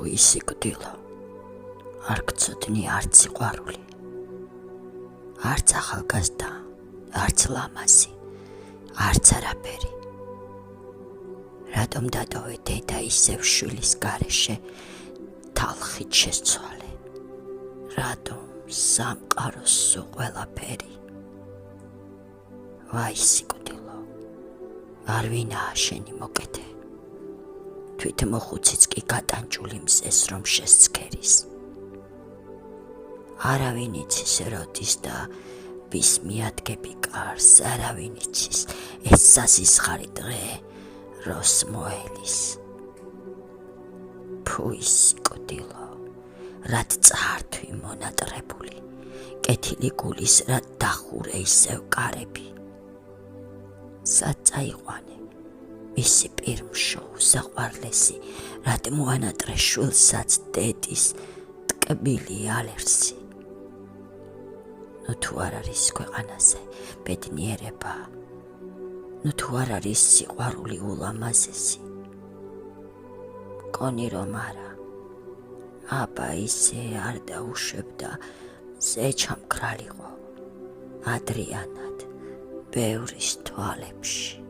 Pui sigutillo, arctsotni arts siqvaruli, arts axalgazda, arts lamasi, arts araperi. Radom dadove deda isev shvilis gareše talxit შესცვალე. Radom სამყაროს სულ ყველაფერი. Ვაი სიკვდილო, არ ვინაა შენი მოკეთე. თვითმოხუციც კი გატანჭული მზეს რომ შესცქერის. არავინ იცის როდის და ვის მიადგები კარს, არავინ იცის ეს სასისხარი დღე როს მოელის. Pui sigutillo, rad წართვი მონატრებული, კეთილი გულის რად დახურე ისევ კარები. სად წაიყვანე მისი პირმშო საყვარლესი, რად მოანატრე შვილსაც დედის ტკბილი ალერსი. ნუ თუ არ არის ქვეყანაზე ბედნიერება, ნუ თუ არ არის სიყვარული ულამაზესი. კონი რომ არა, აბა ისე არ დაუშვებდა მზე ჩამქრალიყო ადრიანად ბევრის თვალებში.